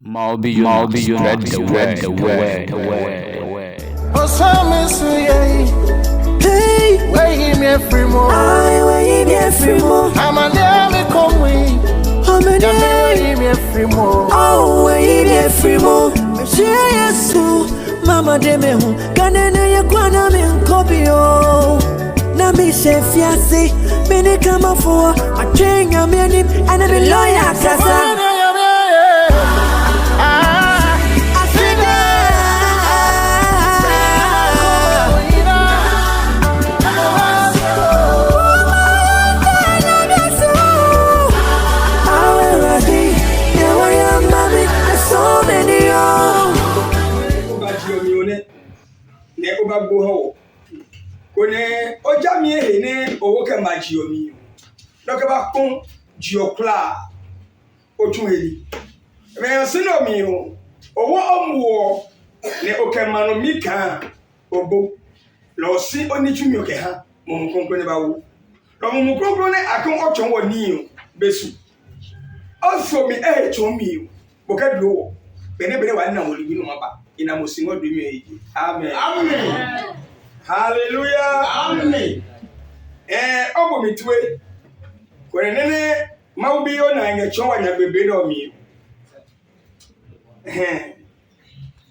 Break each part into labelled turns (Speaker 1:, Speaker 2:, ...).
Speaker 1: Mawubi Yona, spread the word.
Speaker 2: Hey, where me a free more? Where me a free more? I'm a damn come we. Where me a free more? Oh, where me a free more? Yes, Mama de me who can ya kwana me nkobio. Na me se fiase, me ne kama for a train ya me nim and a lawyer kasa.
Speaker 3: Kone ojami ehene owoke majiomi dokeba kun jiokla otunheli me sino mi o owo omuo ne okemano mika obo lo si onitumi oke ha mo konkro ne bawo lo mo konkro ne akon otwon woni o besu also mi chomi o bokadlo bene wa na woli bi no maba ina mo singo do mi eyi amen amen. Hallelujah. Amen. Obo mitwe. Kwene nene Mawubi Yona ngecho wanya bebe do mi.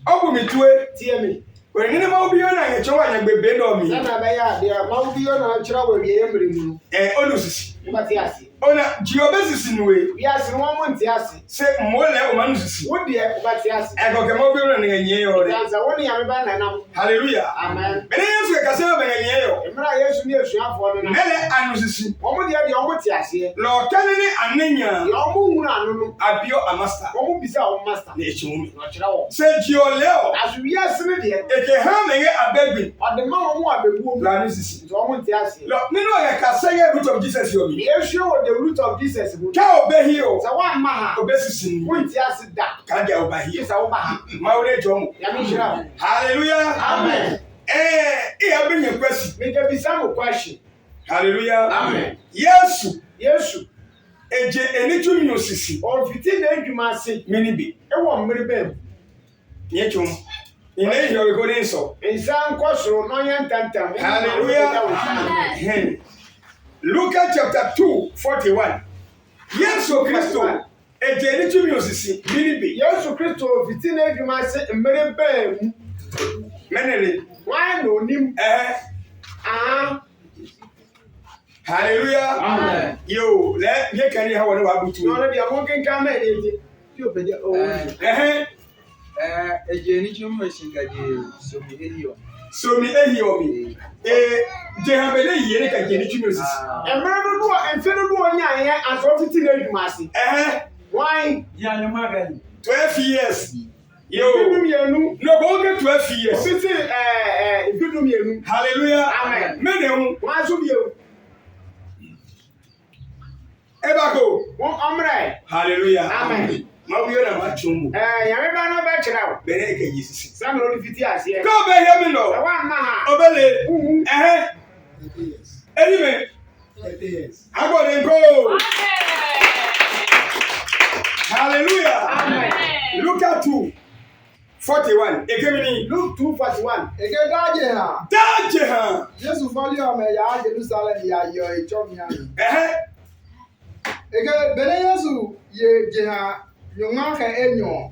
Speaker 3: Obo mitwe tie mi. Kwene nene Mawubi Yona ngecho wanya bebe do mi.
Speaker 4: Sana ba ya dia Mawubi Yona chira we wie emri mu.
Speaker 3: Onusisi.
Speaker 4: Mbati asi.
Speaker 3: Ona jiobesisi nwe.
Speaker 4: Biasi no mo nti asi.
Speaker 3: Se mole o manusisi.
Speaker 4: Wo die mbati asi.
Speaker 3: Ego ke Mawubi Yona ngenye yo.
Speaker 4: Yanza woni ya meba na nam.
Speaker 3: Hallelujah.
Speaker 4: Amen.
Speaker 3: Bene Yesu ka se ba ngenye yo.
Speaker 4: Emra Yesu ni esu afo no na.
Speaker 3: Mele anusisi.
Speaker 4: Omo die omo ti asi.
Speaker 3: Lo kanene anenya.
Speaker 4: Yo mo hunu anu no.
Speaker 3: Abio a master.
Speaker 4: Omo bisa o master.
Speaker 3: Na echumi.
Speaker 4: No chira wo.
Speaker 3: Se jioleo.
Speaker 4: Asu biasi ne die.
Speaker 3: Eke ha menge abegbi.
Speaker 4: Ode ma omo abebu.
Speaker 3: Planu sisi.
Speaker 4: So omo ti asi.
Speaker 3: Lo nínú e ka say root of Jesus yomi.
Speaker 4: Yesu wo the root of Jesus bu.
Speaker 3: Ka obehi o.
Speaker 4: Sa wa ma ha.
Speaker 3: Obesisi ni.
Speaker 4: Wo ti asi da.
Speaker 3: Ka dia obahi.
Speaker 4: Sa wo ba ha.
Speaker 3: Mawure jomo.
Speaker 4: Ya mi chira.
Speaker 3: Hallelujah.
Speaker 4: Amen.
Speaker 3: E benye kwesi.
Speaker 4: Me dey be some question.
Speaker 3: Hallelujah.
Speaker 4: Amen.
Speaker 3: Yesu. Eje enitumi osisi.
Speaker 4: O fiti na edwuma ase.
Speaker 3: Mini bi.
Speaker 4: E wo mmere bem.
Speaker 3: Ye chum. Ina ihe we go dey so.
Speaker 4: Insan kwosoro no yan tantam.
Speaker 3: Hallelujah. Luke chapter 2:41. Yesu Kristo eje enitumi osisi. Mini bi.
Speaker 4: Yesu Kristo fiti na edwuma ase mmere bem.
Speaker 3: Menele.
Speaker 4: Why no nim?
Speaker 3: Hallelujah.
Speaker 4: Amen.
Speaker 3: Yo, let me carry how one wa butu.
Speaker 4: No be amoken ka me dey. Yo be o.
Speaker 5: Ejeni chum singaje
Speaker 3: so mi ehiomi. Je habele yere ka jeni chum osisi.
Speaker 4: Emre no do enfe no do onya ye aso fiti na edwuma ase. Why?
Speaker 5: Ya no magan.
Speaker 3: 12 years. Yo.
Speaker 4: Mienu.
Speaker 3: No go get 12 years.
Speaker 4: Fiti mienu.
Speaker 3: Hallelujah.
Speaker 4: Amen.
Speaker 3: Menemu.
Speaker 4: Wa so bi o.
Speaker 3: Ebako.
Speaker 4: Won omre.
Speaker 3: Hallelujah.
Speaker 4: Amen.
Speaker 3: Mawubi Yona ma chumbu.
Speaker 4: Ya me ba no be kira o.
Speaker 3: Bene ke yisisi.
Speaker 4: Sam no fiti ase.
Speaker 3: Go be hear me no.
Speaker 4: Wa ma ha.
Speaker 3: Obele. Anyway.
Speaker 5: Yes.
Speaker 3: Agbo go. Hallelujah.
Speaker 4: Amen.
Speaker 3: Look at 2:41. Ekemini.
Speaker 4: Luke 2:41.
Speaker 5: Ege daje ha.
Speaker 3: Daje ha.
Speaker 5: Yesu fali o me ya Jerusalem ya yo echomi ani. Ege bele Yesu ye je ha nyoma ka enyo.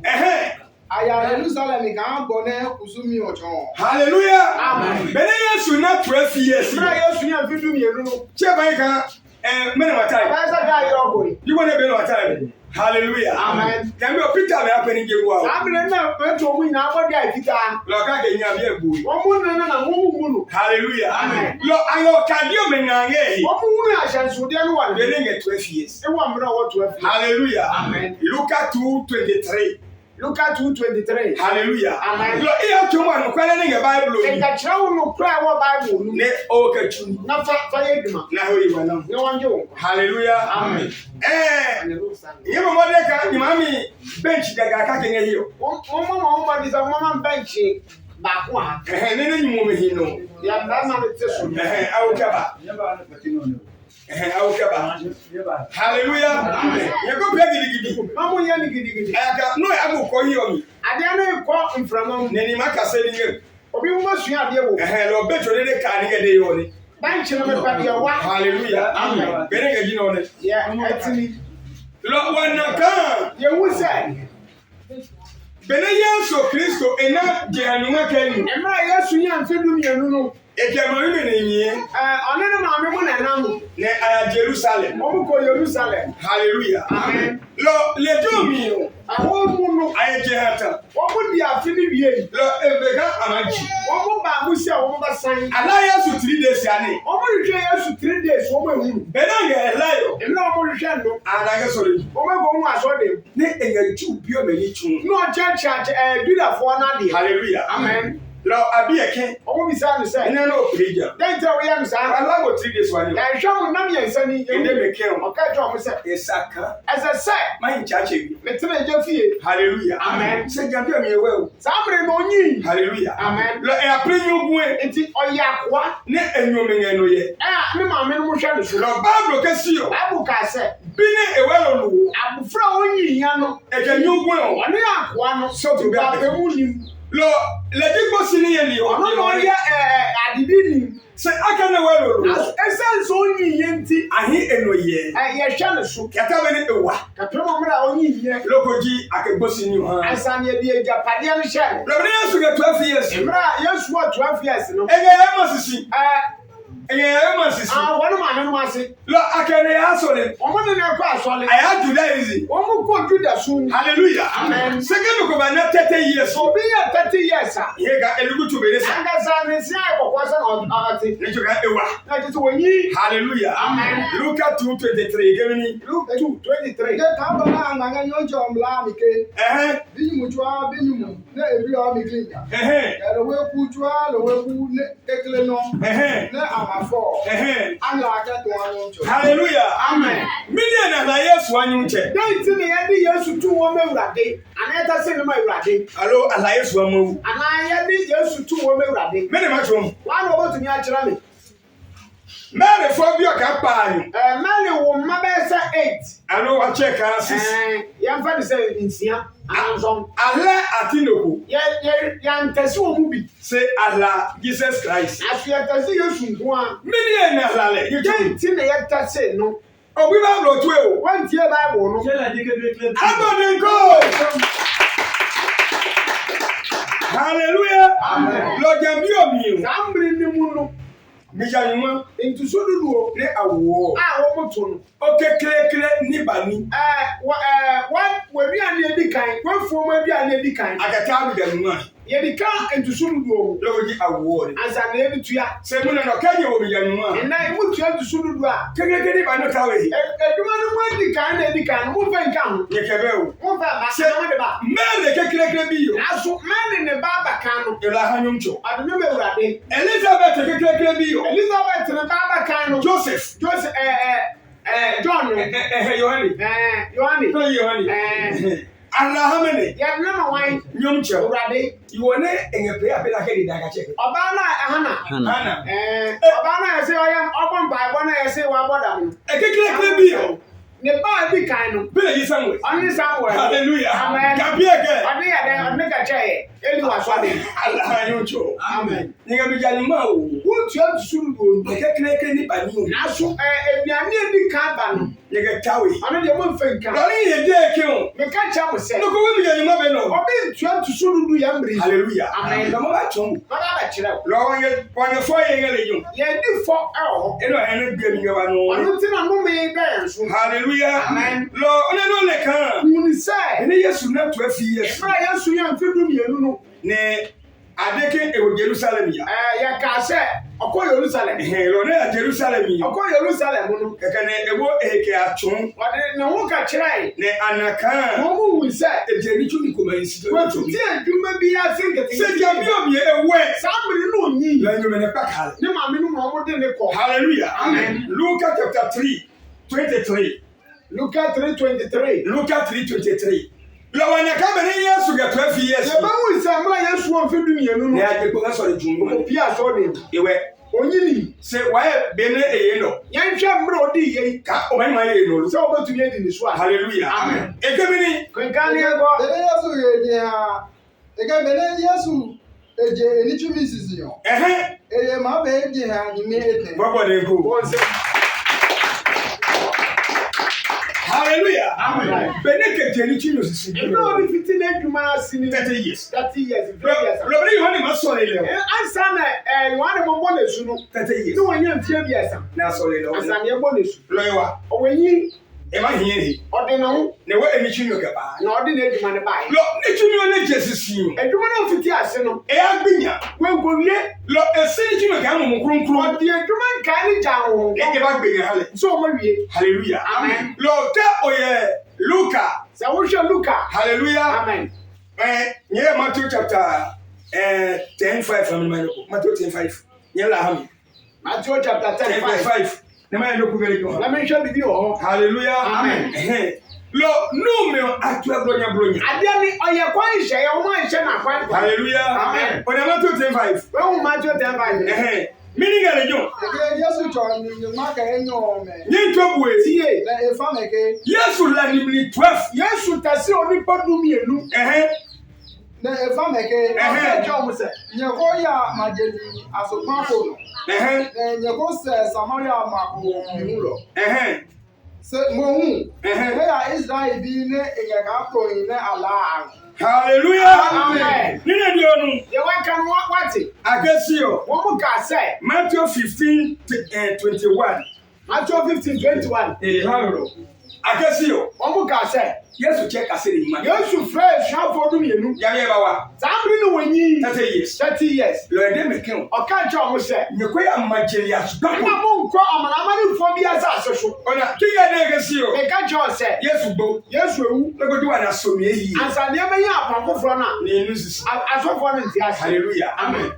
Speaker 5: Aya Jerusalem ka go na kusumi ocho.
Speaker 3: Hallelujah.
Speaker 4: Amen.
Speaker 3: Bene Yesu na 12 years.
Speaker 4: Mra Yesu ya fidu mienu no.
Speaker 3: Cheba ka mene watai.
Speaker 4: Ba sa ga yo boy.
Speaker 3: You want to be watai. Hallelujah.
Speaker 4: Amen.
Speaker 3: Can be Peter be happen ge wa.
Speaker 4: Amre na peto mu na abodi afita.
Speaker 3: Lo ka ge nya be ebu.
Speaker 4: Wo mu na mu no.
Speaker 3: Hallelujah.
Speaker 4: Amen.
Speaker 3: Lo ayo kadio me na nge.
Speaker 4: Wo mu na ashansu de no wa.
Speaker 3: Bene nge 12 years.
Speaker 4: E wa mra wo 12.
Speaker 3: Hallelujah.
Speaker 4: Amen.
Speaker 3: Luke 2:23.
Speaker 4: Luke 2:23.
Speaker 3: Hallelujah.
Speaker 4: Amen.
Speaker 3: Lo iya to wa no kwale ne Bible
Speaker 4: E ka kira wo no kra wo Bible no.
Speaker 3: ne o ka chu.
Speaker 4: Na fa ye duma.
Speaker 3: Na ho yi wa na.
Speaker 4: Ne wanje wo.
Speaker 3: Hallelujah.
Speaker 4: Amen.
Speaker 3: Yebo modeka ni mami bench gaga ka kenye hiyo.
Speaker 4: Wo mama di sa mama bench ba ko ha.
Speaker 3: Ne ne nyimu me hino.
Speaker 4: Ya ndama ne tsesu.
Speaker 3: Awu kaba.
Speaker 5: Yeba na patino no.
Speaker 3: Hallelujah. You go play gidi.
Speaker 4: Mamu ya ni gidi.
Speaker 3: Aka no ya go ko hiyo mi.
Speaker 4: Ade na ko mframa.
Speaker 3: Neni maka se ni.
Speaker 4: Obi mo masua ade wo.
Speaker 3: Lo beto de ka ni gede yo ni.
Speaker 4: Banchi na me pa de wa.
Speaker 3: Hallelujah. Amen. Bere ga gina one.
Speaker 4: Yeah, atini.
Speaker 3: Lo wanaka.
Speaker 4: Ye wu say.
Speaker 3: Bene Yesu Kristo ena jehanuma kanu.
Speaker 4: Emra Yesu ya mfedu mienu no.
Speaker 3: Ejama mi ne nyi.
Speaker 4: One na maame mo na nam.
Speaker 3: Ne aya Jerusalem.
Speaker 4: Omo ko Jerusalem.
Speaker 3: Hallelujah.
Speaker 4: Amen.
Speaker 3: Lo lejo mi o.
Speaker 4: Aho mu no.
Speaker 3: Aya jehata.
Speaker 4: Omo di afini wie.
Speaker 3: Lo ebega amaji.
Speaker 4: Omo ba mu se omo ba san.
Speaker 3: Ala Yesu 3 days ane.
Speaker 4: Omo hwe Yesu 3 days omo ehunu.
Speaker 3: Bena ga elayo.
Speaker 4: Emra omo hwe no.
Speaker 3: Ana ga sori.
Speaker 4: Omo go mu aso dem.
Speaker 3: Ne eya ju bi o mani tun.
Speaker 4: No church Judah for na de.
Speaker 3: Hallelujah.
Speaker 4: Amen.
Speaker 3: Lo abi eke.
Speaker 4: Omo bi sa no say.
Speaker 3: Ene no preja.
Speaker 4: Then tell we am sa.
Speaker 3: Ala go 3 days wani.
Speaker 4: Ya hwa mo na me yansa ni.
Speaker 3: Ende meke o.
Speaker 4: Oka jo mo say.
Speaker 3: Esaka.
Speaker 4: As I say,
Speaker 3: Man chache bi.
Speaker 4: me tena je fie.
Speaker 3: Hallelujah.
Speaker 4: Amen.
Speaker 3: Se jambi mi ewe o.
Speaker 4: Samre no nyi.
Speaker 3: Hallelujah.
Speaker 4: Amen.
Speaker 3: Lo e aprenyo gun e.
Speaker 4: Enti oyakwa.
Speaker 3: Ne enyo me no ye.
Speaker 4: Me maame no mo hwa no so.
Speaker 3: Lo Bible kasi o.
Speaker 4: Bible ka say.
Speaker 3: Bi ne ewe lo lu.
Speaker 4: Abufra onyi ya no.
Speaker 3: Ejanyo gun o.
Speaker 4: Oni akwa no.
Speaker 3: So to be
Speaker 4: ba be mu nim.
Speaker 3: Lo le digbo sini ye li o.
Speaker 4: Ono no ye adidi nim.
Speaker 3: Se aka na we lo.
Speaker 4: Esan so onyi ye nti
Speaker 3: Ahi eno ye.
Speaker 4: ye hwa no so.
Speaker 3: Yata be ne ewa.
Speaker 4: Kapemo mra onyi ye.
Speaker 3: Lokoji akegbo sini o ha.
Speaker 4: Asan ye bi ejapade no hwa.
Speaker 3: Lo be Yesu ga 12 years.
Speaker 4: Mra Yesu 12 years no.
Speaker 3: Ege e masisi. Ege e masisi.
Speaker 4: Wonu maame no ase.
Speaker 3: Lo akene ya so le.
Speaker 4: Omo ne na kwa asole.
Speaker 3: Aya Judaism.
Speaker 4: Omo ko Judah so.
Speaker 3: Hallelujah.
Speaker 4: Amen.
Speaker 3: Second ko ba na 30 years.
Speaker 4: Obi ya 30 years a.
Speaker 3: Ye ga elugu tu be sa.
Speaker 4: Anga sa ne si ai kokwa sa na ati.
Speaker 3: Ne juga ewa.
Speaker 4: Na ti wonyi.
Speaker 3: Hallelujah.
Speaker 4: Amen.
Speaker 3: Luke 2:23 gemini.
Speaker 4: Luke 2:23.
Speaker 5: Ke ka ba na nganga nyonjo mla mi ke. Bi mu jwa bi mu na ebi o mi klinga. Lo we ku jwa lo we ku ne ekle no. Na amafo. Ala ka to anyonjo.
Speaker 3: Hallelujah.
Speaker 4: Amen.
Speaker 3: Million na Yesu anyu nche.
Speaker 4: Then ti ne ye di Yesu tu wo mewurade. Ana ta se ne ma urade.
Speaker 3: Allo ala Yesu amu.
Speaker 4: Ana ye di Yesu tu wo mewurade.
Speaker 3: Me ne ma chom.
Speaker 4: Wa no wo tu ni a kira me.
Speaker 3: Mary for bi o ka pa anyu.
Speaker 4: Mali wo ma be se 8.
Speaker 3: Allo wa check answers.
Speaker 4: Ya mfa de se nsia. Anzon.
Speaker 3: Ala atinoko.
Speaker 4: Ya ntesi wo mu bi.
Speaker 3: Say ala Jesus Christ.
Speaker 4: Afi ya tesi Yesu nko a.
Speaker 3: Million na ala le.
Speaker 4: Ye ti ne ye tase no.
Speaker 3: Obi ba bro tu e o.
Speaker 4: Wan tie Bible no.
Speaker 3: Abodinko. Hallelujah.
Speaker 4: Amen.
Speaker 3: Lord jambi omi o.
Speaker 4: Sambre ni mu no.
Speaker 3: Mijanyuma
Speaker 4: Ntu so dudu o.
Speaker 3: ne awo.
Speaker 4: Wo mo to no.
Speaker 3: Okekrekre ni bani.
Speaker 4: Wa bi an edi kan. Wa fo ma bi an edi kan.
Speaker 3: Akata bijanyuma.
Speaker 4: Ye di kan ntu so dudu o.
Speaker 3: Lokoji awo ni.
Speaker 4: Ansa na ebi tuya.
Speaker 3: Se mu na no kanye wo bijanyuma.
Speaker 4: Na mu tuya ntu so dudu a.
Speaker 3: Kekrekre ni bani kawe.
Speaker 4: Eduma no mo edi kan na edi kan. Mu fa nka ho.
Speaker 3: Ye kebe o.
Speaker 4: Mu fa ba se mo de ba.
Speaker 3: Mele kekrekre bi yo.
Speaker 4: Aso mani ne baba kan no.
Speaker 3: Ela hanyumcho.
Speaker 4: Adunu me urade.
Speaker 3: Elizabeth kekrekre bi yo.
Speaker 4: Elizabeth ne baba kan no.
Speaker 3: Joseph.
Speaker 4: John.
Speaker 3: Yohani.
Speaker 4: Yohani.
Speaker 3: No Yohani. Arahamene.
Speaker 4: Ya na ma wan.
Speaker 3: Nyomcho.
Speaker 4: Urade.
Speaker 3: Iwone enyepe apela kedi daga check.
Speaker 4: Oba na Hana.
Speaker 3: Hana.
Speaker 4: Oba na yese oyam obon Bible na yese wa boda mu.
Speaker 3: Kekrekre bi yo.
Speaker 4: Ne ba bi kan no.
Speaker 3: Bele yi Samuel.
Speaker 4: Oni Samuel.
Speaker 3: Hallelujah.
Speaker 4: Amen.
Speaker 3: Kabieke.
Speaker 4: Oni ya de oni ka che. Eli wa so de.
Speaker 3: Allah nyomcho.
Speaker 4: Amen.
Speaker 3: Nyega bijanyuma o.
Speaker 4: Wo tu suru do.
Speaker 3: Kekrekre ni bani o.
Speaker 4: Na so ebiane edi kan ba no.
Speaker 3: Nyega tawe.
Speaker 4: Ono de mo mfa nka.
Speaker 3: Lori ye de ke o.
Speaker 4: Me ka cha mo se.
Speaker 3: No ko we bijanyuma be no.
Speaker 4: Obi tu suru do ya mri.
Speaker 3: Hallelujah.
Speaker 4: Amen.
Speaker 3: No ba chom.
Speaker 4: Baba ba kire.
Speaker 3: Lo wanye fo ye ngele jum.
Speaker 4: Ye di fo ho.
Speaker 3: Eno ene gbe mi ngwa no.
Speaker 4: Ono ti na no me be so.
Speaker 3: Hallelujah.
Speaker 4: Amen.
Speaker 3: Lo one no le kan.
Speaker 4: Muni say.
Speaker 3: Ene Yesu na 12 years.
Speaker 4: Ebra Yesu ya mfidu mienu no.
Speaker 3: Ne adeke e Jerusalem ya.
Speaker 4: Ya ka se okọ Jerusalem.
Speaker 3: Lo na Jerusalem ya.
Speaker 4: Okọ Jerusalem no.
Speaker 3: Kaka ne ewo eke atun.
Speaker 4: Wade ne ho ka kire.
Speaker 3: Ne anakan.
Speaker 4: Mo mu wi say.
Speaker 3: Ejeri tu ni ko ma isi.
Speaker 4: Wa tu ti adwuma bi ya singeti.
Speaker 3: Se jabi obi ewe.
Speaker 4: Samri no nyi.
Speaker 3: La nyome ne pakale.
Speaker 4: Ne ma me no mo de ne ko.
Speaker 3: Hallelujah.
Speaker 4: Amen.
Speaker 3: Luke chapter 3:23.
Speaker 4: Luke 3:23.
Speaker 3: Luke 3:23. Lo wana ka be Yesu ga 12 years.
Speaker 4: Ye ba mu say mra Yesu on fidu mienu no.
Speaker 3: Ne ade ko ga sori jumu.
Speaker 4: Ko pia so de.
Speaker 3: Ewe
Speaker 4: Onyini.
Speaker 3: Say why bene eyeno.
Speaker 4: Yanhwe mbre odi ye.
Speaker 3: Ka o mani ye no.
Speaker 4: So obetumi edi ni so.
Speaker 3: Hallelujah.
Speaker 4: Amen.
Speaker 3: Ekemini.
Speaker 4: Kwenkani ego.
Speaker 5: Bele Yesu ye ha. Ege bele Yesu eje enichumi sisi yo. Eye ma be eje ha ni me ete.
Speaker 3: Baba de ko. Hallelujah.
Speaker 4: Amen.
Speaker 3: Beneke teni chino sisi.
Speaker 4: No bi fiti na adwuma asini
Speaker 3: 30 years.
Speaker 4: 30 years.
Speaker 3: Lo you want to sorry le.
Speaker 4: Ansa na you want mo mo nesu no
Speaker 3: 30 years.
Speaker 4: no wanya mfie biasa.
Speaker 3: Na sorry le.
Speaker 4: Ansa na ebo nesu.
Speaker 3: Lo yewa.
Speaker 4: Owenyi
Speaker 3: E ma hiye ni.
Speaker 4: ode na ho.
Speaker 3: Ne wa eni chino ke ba.
Speaker 4: Na ode na adwuma ne bae.
Speaker 3: Lo ni chino ne jesisi.
Speaker 4: Adwuma na fiti ase no.
Speaker 3: E agbinya.
Speaker 4: Wenkowie.
Speaker 3: Lo esi chino ke amu kronkron.
Speaker 4: Ode adwuma nka ni jan ho.
Speaker 3: E ba gbinya hale.
Speaker 4: So mo wie.
Speaker 3: Hallelujah.
Speaker 4: Amen.
Speaker 3: Lo te oye Luka.
Speaker 4: Sa wo hwe Luka.
Speaker 3: Hallelujah.
Speaker 4: Amen.
Speaker 3: Yeah, Matthew chapter 10:5 from Matthew 10:5. Yeah, la
Speaker 4: Matthew chapter 10:5.
Speaker 3: The man look very good.
Speaker 4: Let me show the video.
Speaker 3: Hallelujah.
Speaker 4: Amen.
Speaker 3: Lo no me atua bronya.
Speaker 4: Ade ni oye kwan hye ye wo hye na kwan.
Speaker 3: Hallelujah.
Speaker 4: Amen.
Speaker 3: On Matthew 10:5.
Speaker 4: When Matthew 10:5.
Speaker 3: Meaning at you.
Speaker 5: Ege Yesu cho ni ma ka enyo me.
Speaker 3: Nyentwa buwe.
Speaker 4: Tie.
Speaker 5: Na efa meke.
Speaker 3: Yesu la ni 12.
Speaker 4: Yesu tase oni podum yenu.
Speaker 5: Na efa meke.
Speaker 4: Cho mo se.
Speaker 5: Nyeko ya majeli asopafo no. Na nyeko se Samaria mako mihulo. Se mo hu. Ya Israel bi ne engaka to ni ne ala.
Speaker 3: Hallelujah.
Speaker 4: Amen.
Speaker 3: Nina dionu.
Speaker 4: Ye wa kan what?
Speaker 3: Agesio.
Speaker 4: Wo mu ka say.
Speaker 3: Matthew 15:21.
Speaker 4: Matthew 15:21.
Speaker 3: Hallelujah. Agesio.
Speaker 4: Wo mu ka say.
Speaker 3: Yesu check asiri ima.
Speaker 4: Yesu fresh shafo dum yenu.
Speaker 3: Yare bawa.
Speaker 4: Zamri no wanyi.
Speaker 3: 30 years.
Speaker 4: 30 years.
Speaker 3: Lo ede meken.
Speaker 4: Oka cho mo say.
Speaker 3: Nyekoya majeli asubako.
Speaker 4: Na mo nko amanamani fo bi asa asoso.
Speaker 3: Ona kiya de agesio.
Speaker 4: E ka cho say.
Speaker 3: Yesu gbo.
Speaker 4: Yesu ewu.
Speaker 3: Legodu wa na somi eyi.
Speaker 4: Ansa ne be ya apakofo na.
Speaker 3: Ne enu sisi.
Speaker 4: Asofo no nti ase.
Speaker 3: Hallelujah.
Speaker 4: Amen.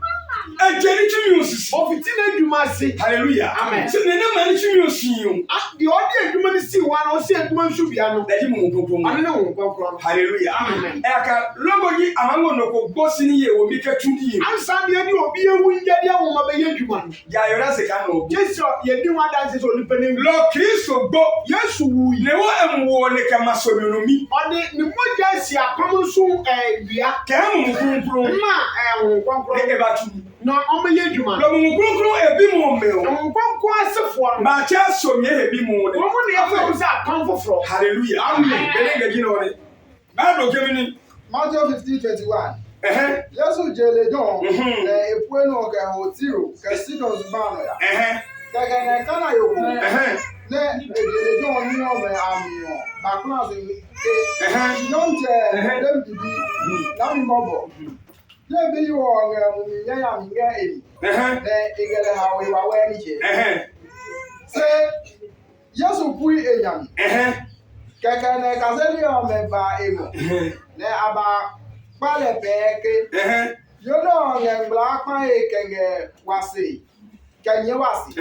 Speaker 3: Ejeri chimi osisi.
Speaker 4: Ofiti na adwuma se.
Speaker 3: Hallelujah.
Speaker 4: Amen.
Speaker 3: Se ne na mani chimi osiyo.
Speaker 4: The odi adwuma ni si wa na o se adwuma nsu bia no.
Speaker 3: Daji mu popo.
Speaker 4: Ane na wo kokoro.
Speaker 3: Hallelujah.
Speaker 4: Amen.
Speaker 3: Eka logoji amango no ko bosi ni ye omi ketudi.
Speaker 4: Ansa de ni obi ewu nje de wo ma be ye adwuma no.
Speaker 3: Ya yora se ka no.
Speaker 4: Jesu ye di wa dance so nipa ne.
Speaker 3: Lo Kristo gbo.
Speaker 4: Yesu wu
Speaker 3: Ne wo emwo ne ka masonomi.
Speaker 4: Odi ni moja si apam so bia.
Speaker 3: Ka mu kunkuru.
Speaker 4: Ma wo kokoro.
Speaker 3: E ba tu.
Speaker 4: Na o me ye adwuma.
Speaker 3: Lo mu kunkuru ebi mu me o.
Speaker 4: Wo kokoro asefo no.
Speaker 3: Ma cha so me ebi mu ne.
Speaker 4: Wo mo ne afa ku sa apam foforo.
Speaker 3: Hallelujah. Amen. Bele ngaji no ne. Bible kemini.
Speaker 5: Matthew 15:21. Yesu jele John na epue no ka hotiro ka Sidon zubano ya. Ka na kana yoku. Na jele John ni o me amio. Ba kuna so ke. Nonje dem bibi. Na mi bobo. Je bi yo nga mu ya ya mi ga eni. Na igele ha we wa we ni je. Se Yesu pui enyam. Kaka na kaseli o me ba emo. Ne aba pale peke. Yo no ngembla pa e kenge wasi. Kanye wasi.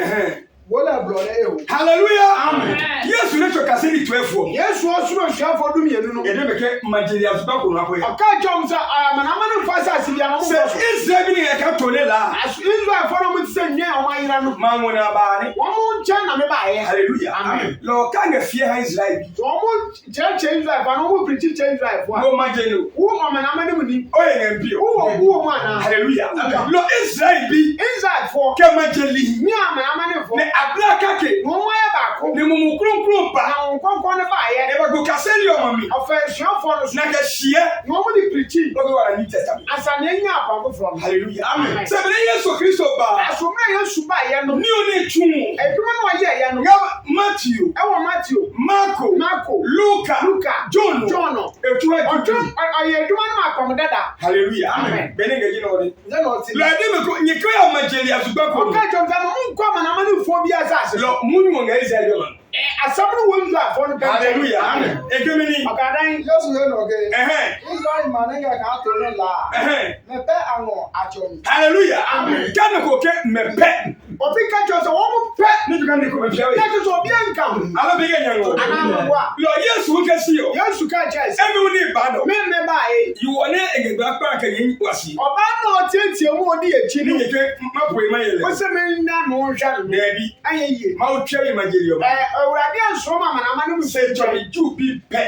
Speaker 5: Wala blore eho.
Speaker 3: Hallelujah.
Speaker 4: Amen.
Speaker 3: Yesu ne choka se ni 12.
Speaker 4: Yesu osuro hwafo dum yenu no.
Speaker 3: Ye de meke majeli asubako no akoya.
Speaker 4: Oka jom sa amanamani fasa asibia no mo.
Speaker 3: Se Israel ni e ka to le la.
Speaker 4: Israel fo no mo tse nyen o mayira no.
Speaker 3: Manwo na ba ni.
Speaker 4: Wo mo nche na me ba ye.
Speaker 3: Hallelujah.
Speaker 4: Amen.
Speaker 3: Lo ka nga fie ha Israel bi.
Speaker 4: Wo mo che Israel fa no mo preach Israel fo.
Speaker 3: Wo majeli.
Speaker 4: Wo amanamani mu ni.
Speaker 3: O ye ngambi.
Speaker 4: Wo mo ana.
Speaker 3: Hallelujah. Lo Israel bi.
Speaker 4: Israel fo.
Speaker 3: Ke majeli.
Speaker 4: Ni amanamani fo.
Speaker 3: Ne abla kake.
Speaker 4: Wo mo ye ba ko.
Speaker 3: Ne mumu kronkron ba.
Speaker 4: Na wo konkon ne ba ye.
Speaker 3: E ba go kaseli o mami.
Speaker 4: Ofa hwafo no.
Speaker 3: Na ka hie.
Speaker 4: Wo mo di preach.
Speaker 3: Lo go wa New Testament.
Speaker 4: Asa ne nya apako from.
Speaker 3: Hallelujah.
Speaker 4: Amen.
Speaker 3: Se be Yesu Kristo ba.
Speaker 4: Aso me Yesu ba ye no.
Speaker 3: Ni o ne tun.
Speaker 4: Edwuma no ye ye no.
Speaker 3: Matthew,
Speaker 4: Matthew,
Speaker 3: Marco, Luka, John. Etu
Speaker 4: Ojo aye edwuma no akom dada.
Speaker 3: Hallelujah.
Speaker 4: Amen.
Speaker 3: Bene ngaji no de.
Speaker 4: Ze no ti.
Speaker 3: La de me ko nyekwe ya majeli asubako.
Speaker 4: Oka jomza mo nko amanamani fo bi asase.
Speaker 3: Lo munwo nga Israel man.
Speaker 4: Asabru wo nzu afo no.
Speaker 3: Hallelujah. Amen. Ekemini.
Speaker 4: Okadan
Speaker 5: Yesu he no ke. Israel manenga ka to ne la. Me pe anwo achomi.
Speaker 3: Hallelujah. Amen. Kana ko ke me pe.
Speaker 4: Obi catch us one pet.
Speaker 3: Need to come to come and share it.
Speaker 4: That is Obianka.
Speaker 3: I'll be getting you. Lord, yes, we can see you.
Speaker 4: Yes, you catch us.
Speaker 3: Everyone battle.
Speaker 4: Remember,
Speaker 3: you want a black back and was he.
Speaker 4: Obama tells you more dear Chini.
Speaker 3: My boy, my
Speaker 4: What's the meaning now? More shadow, baby. I hear you.
Speaker 3: Mount Cherry, my dear.
Speaker 4: Again, so Mamma, I'm say, Johnny, 2 people.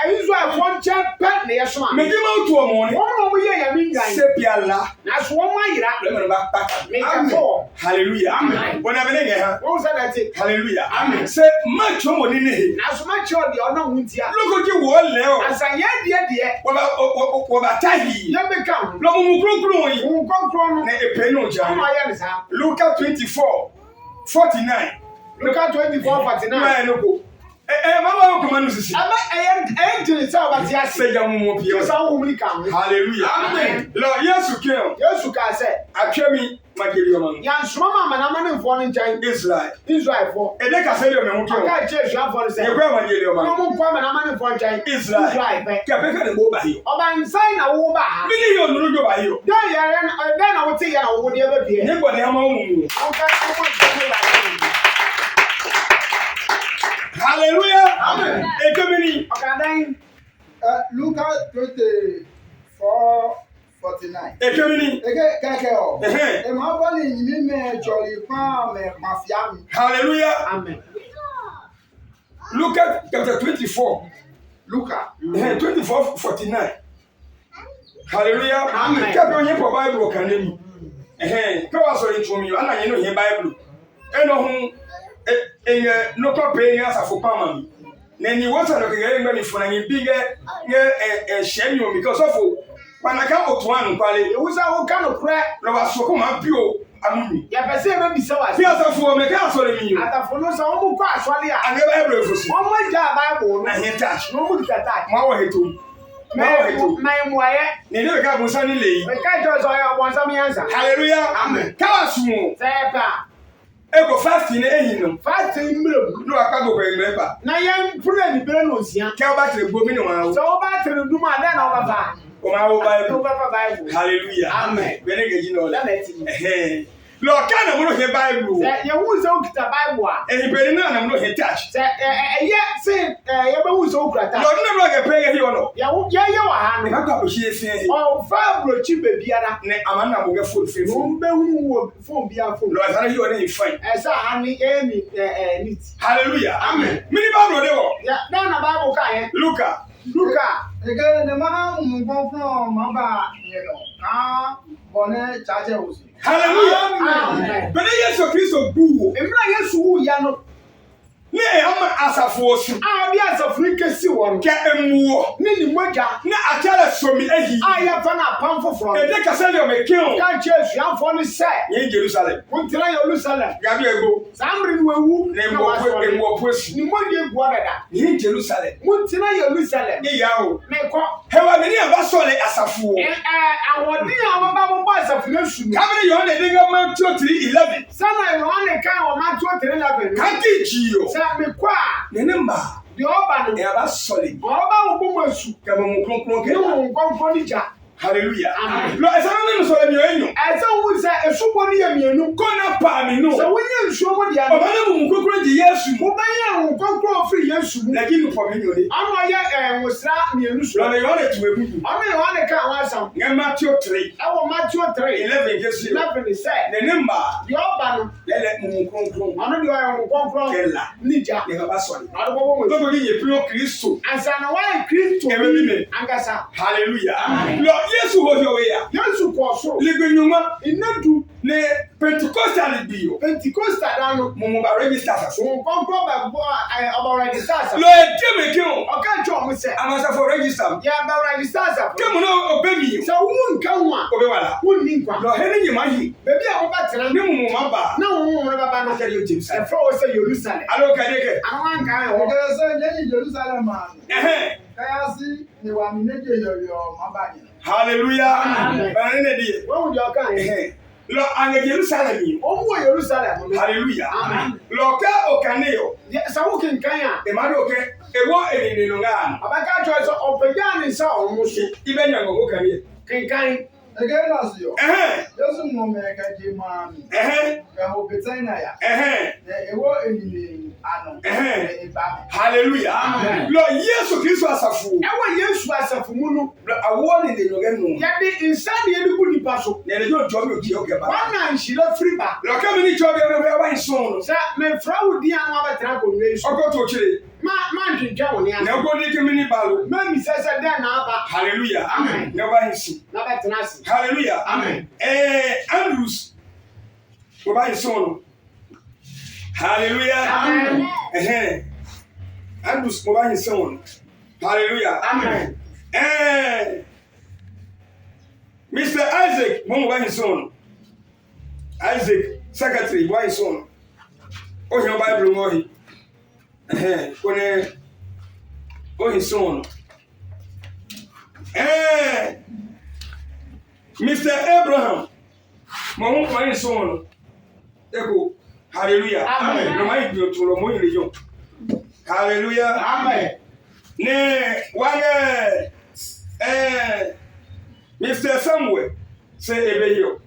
Speaker 4: Israel, 1 chat pet near Swan. Make him out to a morning. One over here, I mean, Sepiala. That's 1 way. Remember back. Make a 4. Hallelujah. Amen. When I'm in here, what was that? Hallelujah. Amen. Say, much more in it. As much of the honor with you. Look at you, all Leo. As I yet, dear. What about Tahi? You become. No more who come from a penal. Look at 24, 49. Look at 24, 49. No. Mama, come on, this I am to the top of the say, young woman. Hallelujah. Amen. Lord, yes, you can. Yes, you can say. I tell me, my dear woman. Young Swamma, and I'm in foreign China. Israel for a deck. I say, you're a church. You have for the same. My dear woman, I'm in foreign China. Israel, Captain and Boba. Oh, I'm saying a woman. Million by you. Then I would say, I would never be. Nobody, I'm home. Hallelujah. Amen. Okay,
Speaker 5: Luke 24, 49.
Speaker 3: Hallelujah.
Speaker 4: Amen.
Speaker 3: Look at chapter 24.
Speaker 5: Luke
Speaker 3: 24, 49. Hallelujah.
Speaker 4: Amen.
Speaker 3: Captain, you provide Bible can you? Come on, sorry to me. I know your Bible. I know no pay as for Pammy. Then you want to get money for any bigger shame because of when I come to one quality, it was our kind of crack. No, I saw come up pure. Yeah, but say maybe so. I feel for me, can't sorry me. I for no so much. I never ever for one more job. Bible, I hit touch. No one can touch. My way to my way. You never got Musani Lee. The catchers are one some answer. Hallelujah. Amen. Kawasu. Ego fasting ehino. Fasting mlo. No akago be remember. Na yan pray ni bere no sia. Ke oba tere bomi no ma. So oba tere du ma den oba ba. O ma wo Bible. Hallelujah. Amen. Bere geji no la. Lord, can I hear Bible? You who's out the Bible? And you better not know he touch. Yet, say, you who's over that. Lord, never get prayer here or no. Yeah, I'm not saying, oh, Fabro, cheap baby, I'm not going to full faith. Who phone be a fool. Lord, I hear any fight. As I need. Hallelujah. Amen. Many Bible, yeah, none of Bible can. Look at.
Speaker 5: Again, the man won't from Mamba, you know. Bonnet, Charges.
Speaker 3: Hallelujah. But yes, a piece of boo. And yes, who yano. Nay, I'm as a force. I be as a freaky one. Get a more. Nini Moja. Na I tell us from me. I have found a pamphlet from. And they can sell you a kill. Can't church, you have funny set. In Jerusalem. Won't tell you Jerusalem. Gabriel. Somebody will name more person. You want to get in Jerusalem. Won't tell you Jerusalem. Yao. Make up. How many of us saw it as a fool? I want the Bible boys of nation. How many on the thing of my 11? Some I want a kind of my 11. Can't teach you. Me kwa nenema the oba no e aba solid oba obomasu ke mo kronkron ke no nkwankron dija hallelujah amen lo esa no so le mi enyo esa wu se esubo ni amienu kona pa mi no so wonya nsuomo dia oba na mo kronkron di yesu mo ba ya nkwankron free yesu mu lakini for me no de amo ya wosra mienu so lo yo le tuwe bubu amo yo le ka wasam nge Matthew 3 awo Matthew 3 11 ke si 11 say nenema the oba no le mo kronkron amo de yo nkwankron kela nija ye ba so ni ado bo mo ye pio Kristo ansa na wa Kristo e angasa hallelujah amen Yes, who was your way? Yes, who was so. Living Yuma in Nadu, ne Pentecostal bio. Pentecostal, Mumba register. So, come about register. Lord, Jimmy, I can't tell me, say, I must for register. Yeah, about register. Come on, obey me. So, won't come one. Obey, won't need one. No, Henry, you might. Baby, I'm about to no Mumba. No, never tell you, James. I throw say Jerusalem. I don't care. I don't care. Jerusalem, man. I see you are your mabani. Hallelujah. Amen. What would you call Lord, and Jerusalem. Oh, Jerusalem. Hallelujah. Amen. Lord, Okaneo. Yes, I walk in Kaya. The man, okay. A war in Nungan. Abaka choice of Pagan is almost even young Okani. Kinkai.
Speaker 5: Again, as you. Doesn't know me a man.
Speaker 3: Hallelujah. Lord, yes, okay, so as a fool. I want yes, as a fool. I want it in the Yet, inside the good passo. There is no job you okay. One man, she left free back. Look how many jobs everywhere soon. Sir, my Frau would be another travel race. Or go to Chile. Man, to John. Now go to mini ball. Mammy says, hallelujah. Amen. Never see. Hallelujah. Amen. Andrews. Go by son. Hallelujah. Amen. Andrews go by his son. Hallelujah. Amen. Mr. Isaac, go by his son. Isaac, secretary, by his son. Oh, your Bible, Mohi. Oh, his son. Mr. Abraham, my son. Echo. Hallelujah. Amen. No mind you to the morning. Hallelujah. Amen. Ne, one, Mr. Samuel, say a video.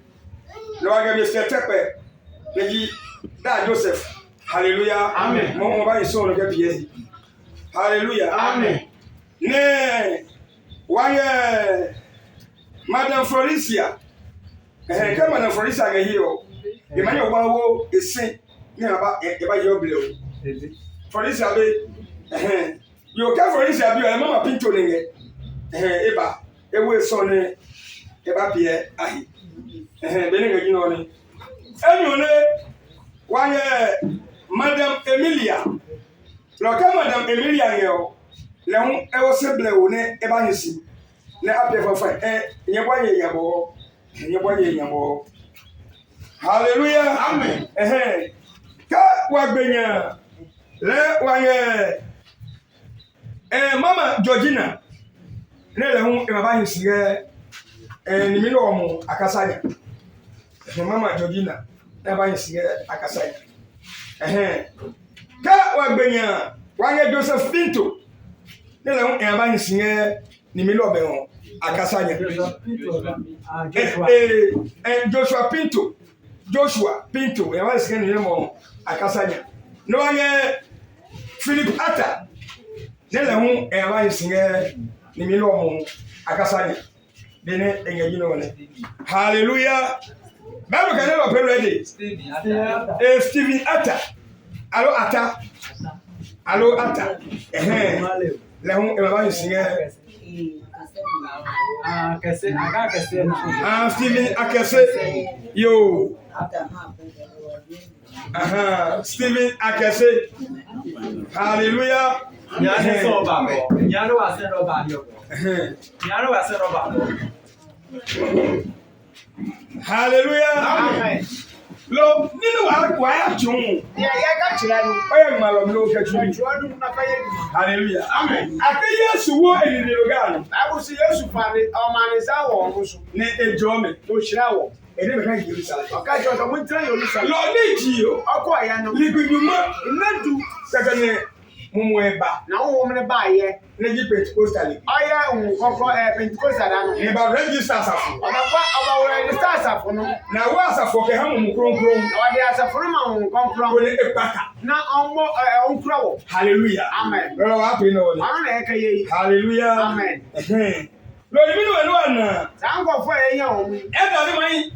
Speaker 3: No, I got Mr. Tepper, Lady Da Joseph. Hallelujah. Amen. Mama, my son, get here. Hallelujah. Amen. Ne, one, Madam Floricia. Come on, Floricia, get here. The man of Wawo is saying, about your blow. For this, I'll be. You care for this, I'll be a mamma pinto. Eba, a way son, Eba Pierre, I. Benning, you know. And you know, why, Madam Emilia. Look at Madam Emilia, Leon, I was a blow, Eba, you see. Let up there for your boy, your boy. Hallelujah. Amen. Ka wagbenya. Le waye. Mama Georgina. Ne le hu e baba hisiye. Ni mi lo mu akasanya. Mama Georgina. E baba hisiye akasanya. Ka wagbenya. Waye Joseph Pinto. Ne le hu e baba hisiye ni mi lo be ho akasanya. Joshua Pinto. Joshua Pinto, I was getting him on Akasanya. No one Philip Atta. Then the home and I sing Nimilo Akasanya. Then you know hallelujah. Bible can never pray ready. Stephen Atta. Hello Atta. Hello Atta. The home and I sing Stephen Akase. Yo. Stephen Akase. Hallelujah. Hallelujah. Amen. Lo, nínú wa ya chun. Ya ga chira nu. Oye ma lo lo ke chun. Hallelujah. Amen. Ake Yesu wo elile logano. Bible say Yesu fare o ma ni sa wo mo so. Ni ejo me to chira wo. Ede be kan Jerusalem. O ka jo so mo tran Jerusalem. Lo ni ji o. Oko ya no. Ligbinuma nadu sagane mumu eba. Na wo mo ne ba ye. Ne ji Pentecostal. Oya nkoko Pentecostal da no. Ne ba register asafo. Oba register asafo no. Na wo asafo ke ha mumu kronkron. Na wa de asafo no ma mumu kronkron. Wo ne epaka. Na onmo onkura wo. Hallelujah. Amen. Lo wa pe no. Ana na eka ye. Hallelujah. Amen. Lord, mi no enu ana. Sanko fo eyan o mi. E da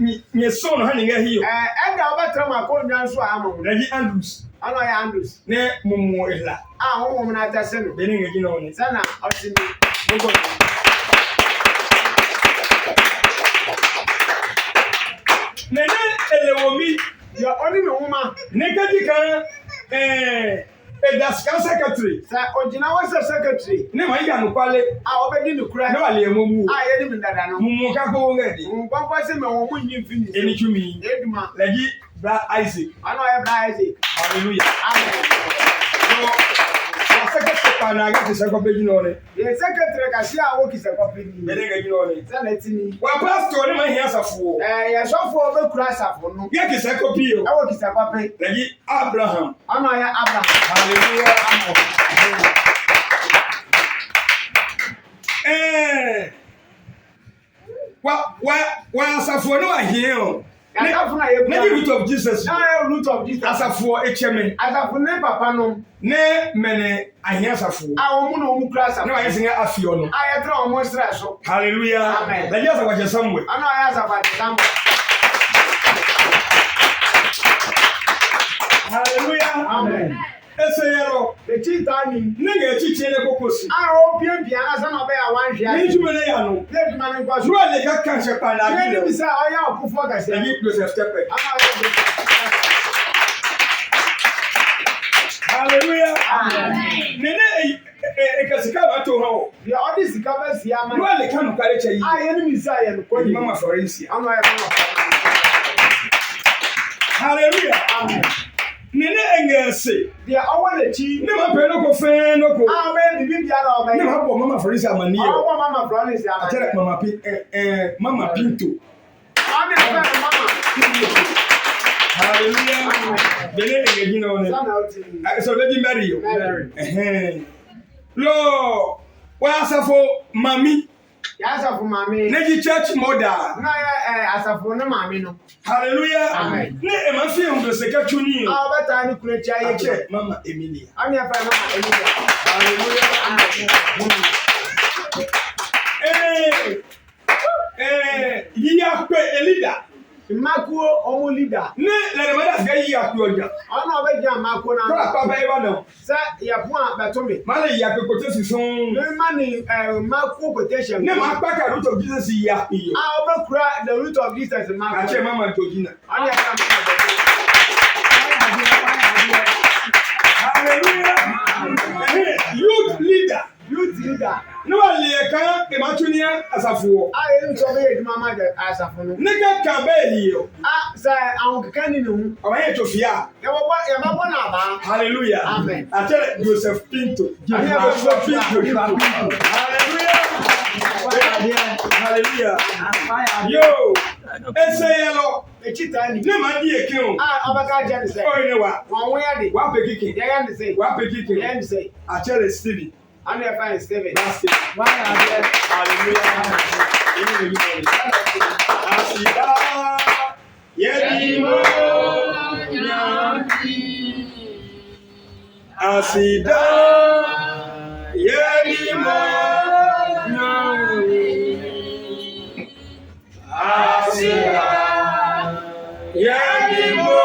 Speaker 3: ni mi so no ha ni ga hiyo. E da obatra ma ko nwan so amamu. Ready Andrews. Ano ya Andrews. Ne mumu ila. Ho mu na ta se no. Beni ngi no ni. Sana otimi. Gogo. Nene elewomi ya oni me huma. Ne kadi kan Edaska secretary. Sa ojina wa secretary. Ne ma ya no kwale. Obedi ni kura. Ne wale emu. Ye ni ndada no. Mumu ka ko ngedi. Gbagba se me wo mu nyi fini. Eni tumi. Eduma. Lagi Bra Isaac. Ano ya Bra Isaac. Hallelujah. Amen. So, secretary pana ga se ko beji no ne. Ye secretary ka si awo ki se ko beji. Bele ga ji no ne. Sa na tini. Wa pastor ne ma hia safo. Ya safo be kura safo no. Ye ki se ko bi o. Awo ki se ko be. Lagi Abraham. Ano ya Abraham. Hallelujah. Amen. asafo no ahie the root of Jesus.
Speaker 4: Root of Jesus.
Speaker 3: Asafo echeme.
Speaker 4: Asafo ne papa no.
Speaker 3: Ne mene ahia asafo.
Speaker 4: Omu na omu kra asafo.
Speaker 3: Na wa yesinga afio no.
Speaker 4: Tra omu stra so.
Speaker 3: Hallelujah.
Speaker 4: Amen.
Speaker 3: Na Jesus wa somewhere.
Speaker 4: Ana ya asafo somewhere.
Speaker 3: Hallelujah.
Speaker 4: Amen.
Speaker 3: Eseyero.
Speaker 4: The chitani.
Speaker 3: Nige chichi ne kokosi.
Speaker 4: Pia asa na be ya wan hia.
Speaker 3: Ni jume ne ya no.
Speaker 4: Le juma ne kwaso.
Speaker 3: Ruwa le ka kan shepa na bi.
Speaker 4: Ni bisa oya okufo ka se.
Speaker 3: Ni Joseph Tepe. Hallelujah.
Speaker 4: Amen.
Speaker 3: Nene ekasika ba to ho.
Speaker 4: The other sika ba sia ma.
Speaker 3: Ruwa le ka no kare che yi.
Speaker 4: Ni bisa ye no ko
Speaker 3: Mama Florencia.
Speaker 4: Ana ya mama.
Speaker 3: Hallelujah.
Speaker 4: Amen.
Speaker 3: Nene engese.
Speaker 4: Dia awa le chi.
Speaker 3: Ne ma pe no ko fe no ko.
Speaker 4: Amen. Bibi bia na obe.
Speaker 3: Ne ma bo Mama Florencia amani
Speaker 4: Awa
Speaker 3: o.
Speaker 4: mama Florencia amani.
Speaker 3: Atere Mama Pinto.
Speaker 4: Amen. Mama.
Speaker 3: Hallelujah. Bene engegi na one. So baby Mary yo. Lo, wa asafo mami.
Speaker 4: Ya asafo mami.
Speaker 3: Neji church mother.
Speaker 4: Na ya asafo na mami no.
Speaker 3: Hallelujah.
Speaker 4: Amen.
Speaker 3: Ne e ma fi ndo sekatuni yo.
Speaker 4: Beta ni kulecha ye che.
Speaker 3: Mama Emilia.
Speaker 4: Ami afa mama Emilia.
Speaker 3: Hallelujah. Yiya pe elida.
Speaker 4: Makuo omu leader.
Speaker 3: Ne le mother ga yiya pe oja.
Speaker 4: Ona obe ja makuo na.
Speaker 3: Ko apa ba iba no.
Speaker 4: Sa ya pu an betomi.
Speaker 3: Ma le yiya pe kote sun.
Speaker 4: Le mani makuo quotation.
Speaker 3: Ne ma pa ka root of Jesus yiya pe yo.
Speaker 4: Obe kura the root of Jesus makuo.
Speaker 3: Ache mama Tojina.
Speaker 4: Ani afa mama.
Speaker 3: Hallelujah. Youth leader. No le kan e ma tunia asafo.
Speaker 4: Aye nso be eduma ma de asafo no.
Speaker 3: Ne ka be hiyo.
Speaker 4: Sa awon kan ni nu.
Speaker 3: O ma ye tofia.
Speaker 4: Ya ba bo na ba.
Speaker 3: Hallelujah.
Speaker 4: Amen.
Speaker 3: Atere Joseph Pinto. Joseph Pinto. Hallelujah. Hallelujah. Yo. Eseyelo.
Speaker 4: Echitani.
Speaker 3: Ne ma di eke o.
Speaker 4: Obaka je ni say.
Speaker 3: O ne wa.
Speaker 4: Won we ade.
Speaker 3: Wa pe kike.
Speaker 4: Ya ya ni say.
Speaker 3: Wa pe kike.
Speaker 4: Ya ni say.
Speaker 3: Atere Stevie.
Speaker 4: Ani afa ni Steven.
Speaker 3: That's it.
Speaker 4: Why are
Speaker 3: Hallelujah. Asida. Yedimo. Asida. Yedimo.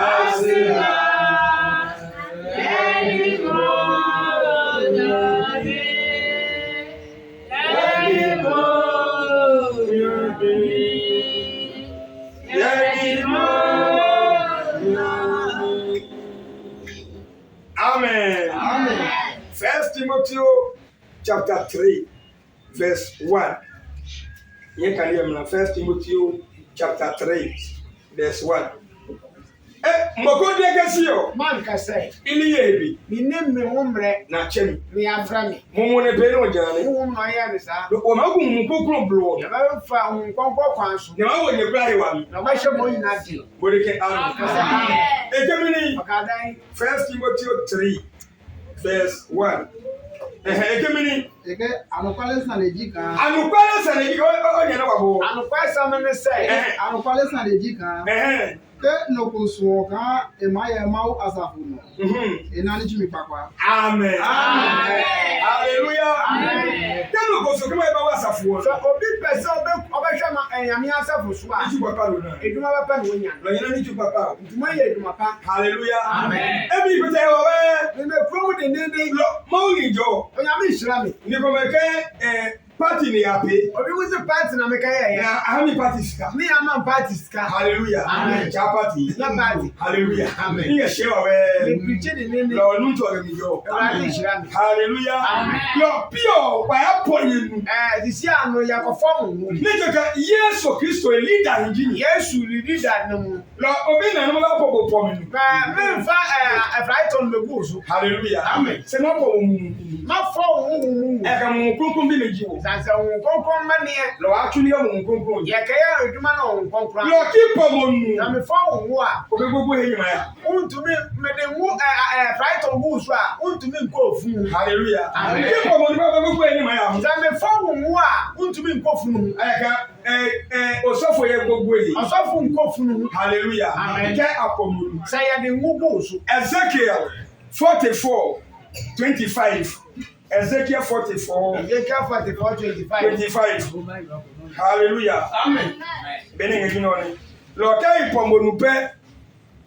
Speaker 3: Asida. Yedimo. Amen. Amen. 1 Timothy chapter 3 verse 1. You can hear me now. 1 Timothy chapter 3 verse 1. Mboko de kasio.
Speaker 4: Man ka say.
Speaker 3: Ili yebi.
Speaker 4: Mi nem me hombre
Speaker 3: Na chemi.
Speaker 4: mi afra mi.
Speaker 3: Momo ne pe no jane.
Speaker 4: Wo no ya ni sa.
Speaker 3: O ma ku mu kokro blo.
Speaker 4: Ya ba fa nkonkwo kwanso.
Speaker 3: Ne ma wo ne bra wa mi.
Speaker 4: Na ba hye mo nyina di.
Speaker 3: Bodeke amen. Ekemini.
Speaker 4: Okadan
Speaker 3: 1 Timothy 3 verse 1. Ekemini.
Speaker 5: Eke anokwale san eji kan.
Speaker 3: Anukwale san eji o nya na wabo.
Speaker 4: anokwa sam ne say.
Speaker 5: Anokwale san eji kan. Ke no kusuo kan e ma ye ma asafu no. Ena ni chimi pakwa.
Speaker 3: Amen.
Speaker 4: Amen.
Speaker 3: Hallelujah.
Speaker 4: Amen.
Speaker 3: Kanu kusuo kuma e ba wasafu
Speaker 4: So obi pese obehwa ma enyame asafu so a.
Speaker 3: Ni papa lo na.
Speaker 4: Eduma ba pa no nya.
Speaker 3: Lo yana ni papa.
Speaker 4: Eduma ye eduma pa.
Speaker 3: Hallelujah.
Speaker 4: Amen.
Speaker 3: Ebi pete wa we.
Speaker 4: Me from the nene.
Speaker 3: Lo mo ni jo.
Speaker 4: Onyame hira me.
Speaker 3: Ni ko me ke party ni ape.
Speaker 4: Obi wo se party na me ka ye.
Speaker 3: Na ahami party ska.
Speaker 4: Me am party ska.
Speaker 3: Hallelujah.
Speaker 4: Amen.
Speaker 3: Cha party.
Speaker 4: Na party.
Speaker 3: Hallelujah.
Speaker 4: Amen.
Speaker 3: Ni shewa we.
Speaker 4: Me preach the nene.
Speaker 3: Lo nu to mi jo.
Speaker 4: Onyame hira me.
Speaker 3: Hallelujah.
Speaker 4: Amen.
Speaker 3: Lo pio wa ya ponyin.
Speaker 4: Disi ano ya ko form wo.
Speaker 3: Ni joka Yesu Kristo e leader injini.
Speaker 4: Yesu leader no mu.
Speaker 3: Lo obi na no ba popo mi.
Speaker 4: Me fa Brighton me go so.
Speaker 3: Hallelujah.
Speaker 4: Amen.
Speaker 3: Se no ko
Speaker 4: Ma form wo.
Speaker 3: e ka mo kunkun bi meji wo.
Speaker 4: That's a concron mania.
Speaker 3: Lo actually on concron.
Speaker 4: Yakaya, you man on concron.
Speaker 3: Lo keep on.
Speaker 4: Now, before what?
Speaker 3: Hallelujah.
Speaker 4: To me, fight on who's right. To me, go fool.
Speaker 3: Hallelujah.
Speaker 4: Keep on what? To me, go fool.
Speaker 3: Osofo ye gbogbo eyi.
Speaker 4: Osofo nko funu.
Speaker 3: Hallelujah.
Speaker 4: Amen.
Speaker 3: Ke apomu.
Speaker 4: Say ya de ngugo so.
Speaker 3: Ezekiel 44:25. Ezekiel 44.
Speaker 4: Ezekiel 44:25.
Speaker 3: Hallelujah.
Speaker 4: Amen.
Speaker 3: Beni ngi noni. Lo kai pomonu pe.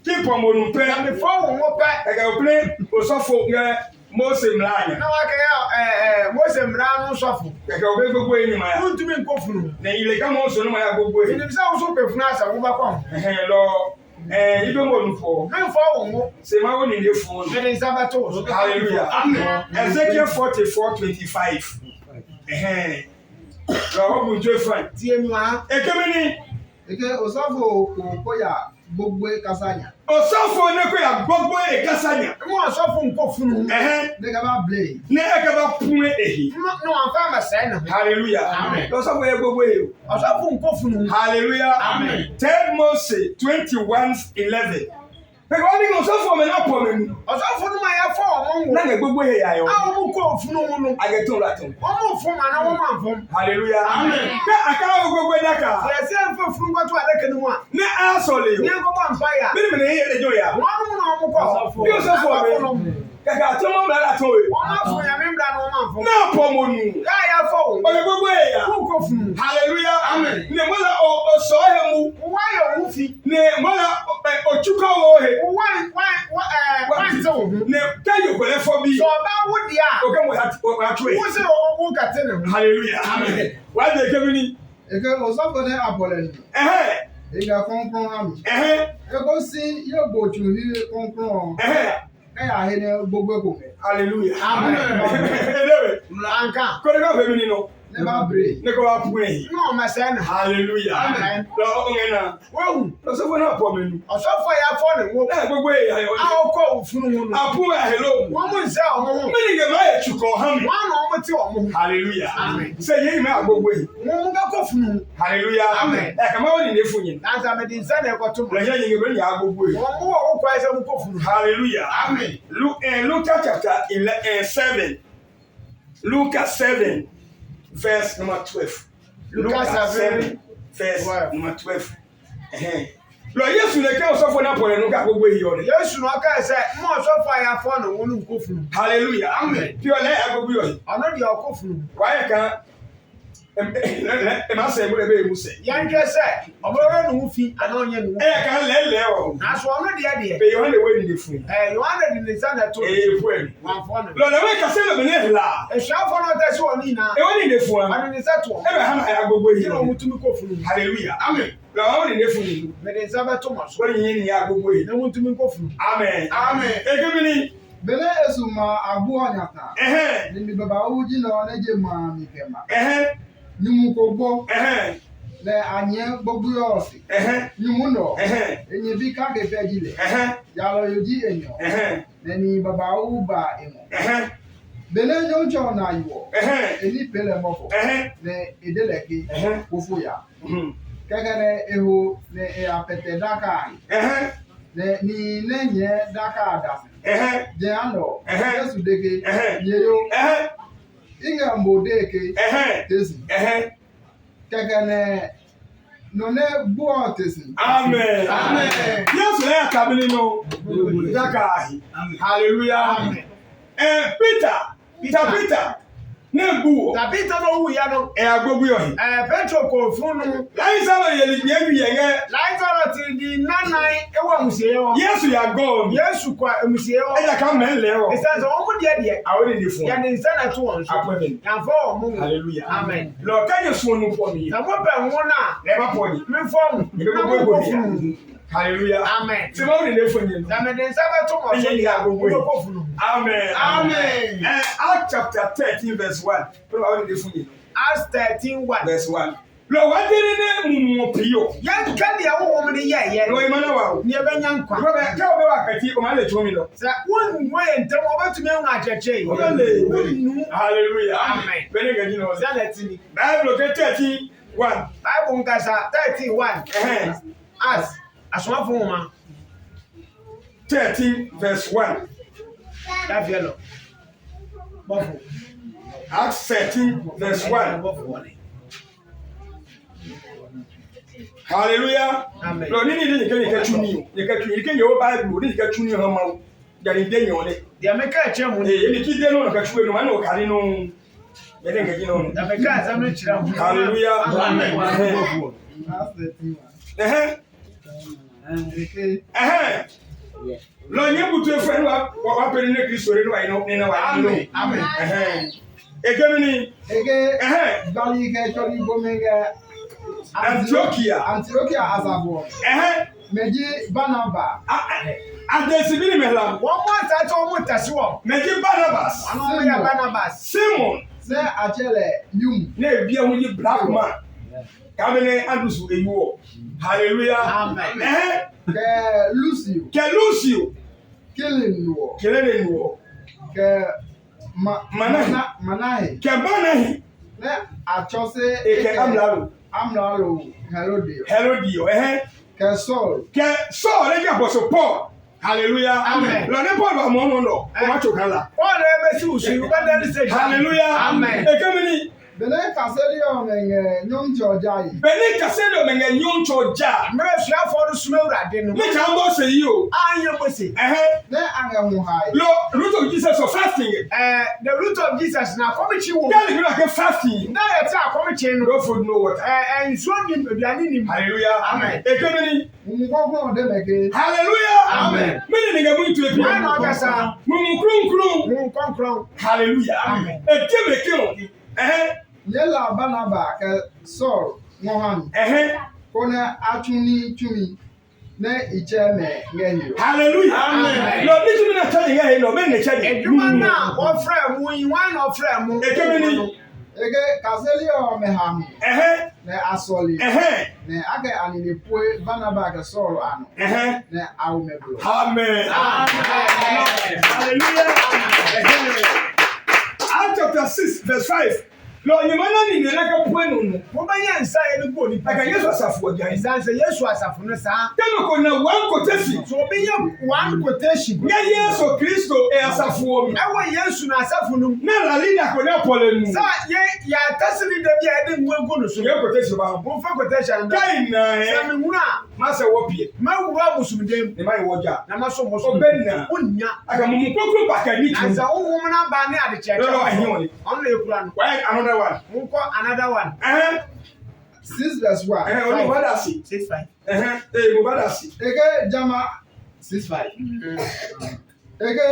Speaker 3: Ki pomonu pe.
Speaker 4: Na me fo wo pe.
Speaker 3: E ga play osofo nge Mose mlanya.
Speaker 4: Na wa ke Mose mra no sofo.
Speaker 3: E ga obe gbogbo eyi ma ya.
Speaker 4: Untumi nko funu.
Speaker 3: Na ile ka mo so no ma ya gbogbo eyi.
Speaker 4: Ni bisa wo so pe funu asa wo ba kom.
Speaker 3: Lo ibe mo nufo.
Speaker 4: Me fo wo.
Speaker 3: Se ma wo ni le fun.
Speaker 4: Me sabato.
Speaker 3: Hallelujah. Amen. Ezekiel 44:25. Lo obu jo fan.
Speaker 4: Tie mi wa.
Speaker 3: Ekemini.
Speaker 5: Eke osafo ko ya gbogbo kasanya.
Speaker 3: Osofo ne ko ya gbogbo ekasanya.
Speaker 4: Mo osofo nko funu.
Speaker 5: Ne ka ba blay.
Speaker 3: Ne e ka ba pun ehi.
Speaker 4: No anfa ma say na.
Speaker 3: Hallelujah.
Speaker 4: Amen.
Speaker 3: Osofo ye gbogbo ehi.
Speaker 4: Osofo nko funu.
Speaker 3: Hallelujah.
Speaker 4: Amen.
Speaker 3: 3 Moses 21:11. Pe wani go osofo me na po me mu.
Speaker 4: Osofo no ma ya fo omo
Speaker 3: Na ge gbogbo ehi ayo.
Speaker 4: a wo ko funu mu no.
Speaker 3: Ageton latin.
Speaker 4: Omo fo ma na wo ma fo.
Speaker 3: Hallelujah.
Speaker 4: Amen.
Speaker 3: Pe aka gbogbo daka.
Speaker 4: Ya se fo funu gba to adaka ni mu a.
Speaker 3: Ne asole
Speaker 4: Ni
Speaker 3: yo.
Speaker 4: ko ba mpa ya.
Speaker 3: Bini me ne ye de jo ya.
Speaker 4: Wọ́n mú náà mú kọ́.
Speaker 3: Bí osofo me. Kaka to mo mra to we.
Speaker 4: Wọ́n máa fún ya mímúra ni wọ́n máa fún.
Speaker 3: Na po mo nu.
Speaker 4: Káyà fọ́ òun.
Speaker 3: Oge gbogbo ehi ya.
Speaker 4: Kú kò fún.
Speaker 3: Hallelujah.
Speaker 4: Amen.
Speaker 3: Ne mo la o so he mu.
Speaker 4: Wọ́n yẹ òun fi.
Speaker 3: Ne mo la ochuka wo he.
Speaker 4: Wọ́n ti òun.
Speaker 3: Ne kayo ko le fo bi.
Speaker 4: Sọ ọba wú di a.
Speaker 3: Oke mo ya to we.
Speaker 4: Wọ́n sẹ́ owó kàtẹ́ nà.
Speaker 3: Hallelujah. Amen. Wa de kemini.
Speaker 5: Eke osafo ne apole ni. Ega konkron ami. Eko si yo bochu hi konkron. Kaya he ne gbogbo ko me.
Speaker 3: Hallelujah.
Speaker 4: Amen.
Speaker 3: Edewe.
Speaker 4: Lanka.
Speaker 3: Ko de ka fe mi no.
Speaker 5: Ne ba bre.
Speaker 3: Ne ko wa pu ehi.
Speaker 4: Ní ọmọ ẹsẹ̀ nà.
Speaker 3: Hallelujah.
Speaker 4: Amen.
Speaker 3: Lo ngena.
Speaker 4: Wọ́n
Speaker 3: Lo so fo na po me nu.
Speaker 4: ọ̀ṣọ́fọ̀ ya fọ́ ni wọ́n.
Speaker 3: Na gbogbo ehi ayo.
Speaker 4: A ó kọ́ òfin wọn nù.
Speaker 3: Apu hello.
Speaker 4: Wọ́n mú nsẹ́ ọmọ wọn.
Speaker 3: Mini ge ma ye chuko ha mi.
Speaker 4: Wọ́n á nà ọmọ tí ọmọ wọn.
Speaker 3: Hallelujah.
Speaker 4: Amen.
Speaker 3: Say ye me agbogbo ehi.
Speaker 4: Wọ́n mú bẹ́ẹ̀ kọ́ fún un.
Speaker 3: Hallelujah.
Speaker 4: Amen.
Speaker 3: E ka ma woni ne fu yin.
Speaker 4: Nansa mi di nsẹ́ na ẹ̀kọ́ tó mọ̀.
Speaker 3: Lo ye yin ge be ni agbogbo ehi.
Speaker 4: Wọ́n mú ọ̀hún kọ́ ẹsẹ̀ mú kọ́ fún un.
Speaker 3: Hallelujah.
Speaker 4: Amen.
Speaker 3: Luke chapter 7. Luke 7 verse number 12.
Speaker 4: Luke 7
Speaker 3: verse
Speaker 4: 12.
Speaker 3: number 12. Lo Yesu le ke osofo na pole no ka gbogbo ehi ore.
Speaker 4: Yesu na ọka ẹsẹ̀ mú ọ̀ṣọ́fọ̀ ayafọ́ na wọn ní kó fún un.
Speaker 3: Hallelujah.
Speaker 4: Amen.
Speaker 3: Pi ole agbogbo ehi.
Speaker 4: Ọ̀nà di ọkọ̀ fún un.
Speaker 3: Wa ye kan ma se mo le be mu se.
Speaker 4: Yẹn jẹ́ sẹ́, ọ̀bọ̀rọ̀ nù fi àná ọ̀nyẹ́ nù.
Speaker 3: E kan le o.
Speaker 4: Nàṣọ ọ̀nà di ẹ̀dìẹ̀.
Speaker 3: Be yo le we ni fu.
Speaker 4: Yohane di nìsan na tó.
Speaker 3: E fu e.
Speaker 4: Wọ́n fọ́ nù.
Speaker 3: Lo le we ka se le be ne hla.
Speaker 4: Èṣù afọ́ náà tẹ̀sí wọn ní iná.
Speaker 3: E woni ne fu am.
Speaker 4: Àní nìsan tó.
Speaker 3: E be ha na agbogbo ehi.
Speaker 4: Kí ló mú túnmí kó fún un.
Speaker 3: Hallelujah.
Speaker 4: Amen.
Speaker 3: Lo woni ne fu ni.
Speaker 4: Mẹ̀dẹ̀ nsá bẹ́ tó mọ̀ sọ.
Speaker 3: Woni yin ni agbogbo ehi.
Speaker 4: Ní mú túnmí kó fún un.
Speaker 3: Amen.
Speaker 4: Amen.
Speaker 3: E ke mi ni.
Speaker 5: Bele esu ma abu anyata. Ni mi baba uji na neje ma mi kema. Ni mu ko gbo. Le anye gbogbo yo si. Ni mu no. Enye bi ka ke feji le. Ya lo yoji enyo. Le ni baba u ba emo. Bele nyo ncho na iwo. Eni pele mofo. Le edeleke ofu ya. Kekere eho le e apete daka. Le ni nenye daka adasi. Je ano. Yesu deke. Yeyo. Inga mbodeke. Tesi. Kekene none buo tesi.
Speaker 3: Amen.
Speaker 4: Amen.
Speaker 3: Yesu le akabili no. Daka ahi. Hallelujah.
Speaker 4: Amen.
Speaker 3: Peter. Ne bu.
Speaker 4: Tàbí ìtọ́nà owó ìyá náà.
Speaker 3: E agbogbo yo hi.
Speaker 4: Petro kò fún un.
Speaker 3: Lai sala ye li bi ye.
Speaker 4: Láìsọ̀rọ̀ ti di nánà ẹwà àmùsíyẹ́ wọn.
Speaker 3: Yesu ya go.
Speaker 4: Yéésù kọ àmùsíyẹ́ wọn.
Speaker 3: E ja ka men le o.
Speaker 4: Ìsẹ̀nsẹ̀ wọn mú díẹ̀.
Speaker 3: Awori ni fu.
Speaker 4: Yẹn ní nsẹ́nà tó wọn sọ.
Speaker 3: Amen.
Speaker 4: Yànfọ́ ọ̀mú.
Speaker 3: Hallelujah.
Speaker 4: Amen.
Speaker 3: Lo ka ye so nu po mi.
Speaker 4: Nà mo bẹ̀ wọn náà.
Speaker 3: Le ba po ni.
Speaker 4: Mi fọ́ọ̀mù.
Speaker 3: E be gbogbo
Speaker 4: Kó fún un.
Speaker 3: ni. Hallelujah.
Speaker 4: Amen.
Speaker 3: Se mo ni le fu ni.
Speaker 4: Nàmẹ̀dẹ̀ nsẹ́fẹ̀ tó wọn sọ.
Speaker 3: Iye ya gbogbo yi.
Speaker 4: Kó fún un.
Speaker 3: Amen.
Speaker 4: Amen.
Speaker 3: Acts chapter 13 verse 1. Pé wa ni le fu ni.
Speaker 4: Acts 13:1.
Speaker 3: Verse 1. Lo wa dere ne mumu pio.
Speaker 4: Ya ka dia wo mo ne ye.
Speaker 3: Lo imana wa.
Speaker 4: Ne be nya nkwa.
Speaker 3: Ro be ka o be wa kati o ma le tumi lo.
Speaker 4: Sa won we ntem obetumi hu acheche.
Speaker 3: Hallelujah.
Speaker 4: Amen.
Speaker 3: Bene ga jino.
Speaker 4: Sa na tini.
Speaker 3: Bible 13:1.
Speaker 4: Bible nkasa 13:1. As asomafo ma
Speaker 3: 13:1.
Speaker 4: That yellow. Buffalo.
Speaker 3: Acts 13:1. Hallelujah.
Speaker 4: Amen.
Speaker 3: Lord, you need to tuni. You can your Bible, you can tune your mouth. You need to know it.
Speaker 4: The American chairman,
Speaker 3: You need to know that you know, I know. The
Speaker 4: Americans, I'm not.
Speaker 3: Hallelujah.
Speaker 4: Amen.
Speaker 3: Lord, you put your friend what in the Christ, so I know. Amen. Amen. Again,
Speaker 5: Bali kechori bomega
Speaker 3: Antiochia
Speaker 5: azabo. Meji Barnabas.
Speaker 3: And there's a minute, Mela.
Speaker 4: 1 month I told you that's what.
Speaker 3: Meji Barnabas.
Speaker 4: I know you Barnabas.
Speaker 3: Simon.
Speaker 5: Se achele yum.
Speaker 3: Ne bia when you black man. Kamene Andrews with you. Hallelujah.
Speaker 4: Amen.
Speaker 5: Ke Lucio.
Speaker 3: Ke Lucio.
Speaker 5: Killing no.
Speaker 3: Killing no.
Speaker 5: Ke Manahi.
Speaker 3: Ke Manahi.
Speaker 5: Ne achose
Speaker 3: Ke
Speaker 5: Amlalo. Herodio. Ke Saul.
Speaker 3: Ke Saul le Apostle Paul. Hallelujah.
Speaker 4: Amen.
Speaker 3: Lo ne Paul ba mo no. Ko ma chokala.
Speaker 4: All the message you better say.
Speaker 3: Hallelujah.
Speaker 4: Amen.
Speaker 3: Ekemini
Speaker 5: Bene kaselio menge nyom chojai.
Speaker 3: Bene kaselio menge nyom choja.
Speaker 4: Me sua for the smell that dey no.
Speaker 3: Me can go say you.
Speaker 4: You go say.
Speaker 5: Ne anga mu hai.
Speaker 3: Lo root of Jesus of fasting.
Speaker 4: The root of Jesus na come chi wo.
Speaker 3: Tell you like fasting.
Speaker 4: Na yet come chi no.
Speaker 3: No food no water.
Speaker 4: And so nim aduane nim.
Speaker 3: Hallelujah.
Speaker 4: Amen.
Speaker 3: Ekemini
Speaker 5: Mungoko de mege.
Speaker 3: hallelujah.
Speaker 4: Amen.
Speaker 3: Mene ninga mu itu ebi.
Speaker 4: Why not kasa?
Speaker 3: Mumu krum.
Speaker 4: Mun konkron.
Speaker 3: Hallelujah.
Speaker 4: Amen.
Speaker 3: Etebe ke o.
Speaker 5: Yela Barnabas ke Saul Mohan. Kona atuni tumi ne icheme ngenyo.
Speaker 3: Hallelujah.
Speaker 4: Amen.
Speaker 3: Lo bi tumi na tell you no me ne tell you.
Speaker 4: Eduma na ofre mu yin na ofre mu.
Speaker 3: Ekemini
Speaker 5: Ege kaselio meham. Ne asoli. Ne age anini poe Barnabas ke Saul ano. Ne awumeblo.
Speaker 3: Amen. Hallelujah. Acts chapter 6:5. Lord, you man ni na ka puenu no.
Speaker 4: Mo ba yan sa e go ni
Speaker 3: Aka Yesu asafo ojan.
Speaker 4: Say Yesu asafo no sa.
Speaker 3: Tell ko na one quotation.
Speaker 4: So be one quotation.
Speaker 3: Ya Yesu Kristo e asafo mi.
Speaker 4: E wa Yesu na asafo no.
Speaker 3: Na la leader ko na Paul nu.
Speaker 4: Sa ya tasiri de bia de nwe go no so.
Speaker 3: Ye quotation ba.
Speaker 4: Mo fa quotation da.
Speaker 3: Kai na e.
Speaker 4: Sa me huna.
Speaker 3: Ma se wo pie.
Speaker 4: Ma wura busumdem.
Speaker 3: E ma ye woja.
Speaker 4: Na ma so mo so.
Speaker 3: Obenna.
Speaker 4: Onya.
Speaker 3: Aka mumu kokuru baka ni tu.
Speaker 4: Na sa wo mo na ba ne ade cheche.
Speaker 3: No, ahi woni.
Speaker 4: On le kura no.
Speaker 3: Why another one?
Speaker 4: Mo ko another one.
Speaker 5: 6:1.
Speaker 3: Oni badasi.
Speaker 4: 6:5.
Speaker 3: Mo badasi.
Speaker 5: Ege jama 6:5. Ege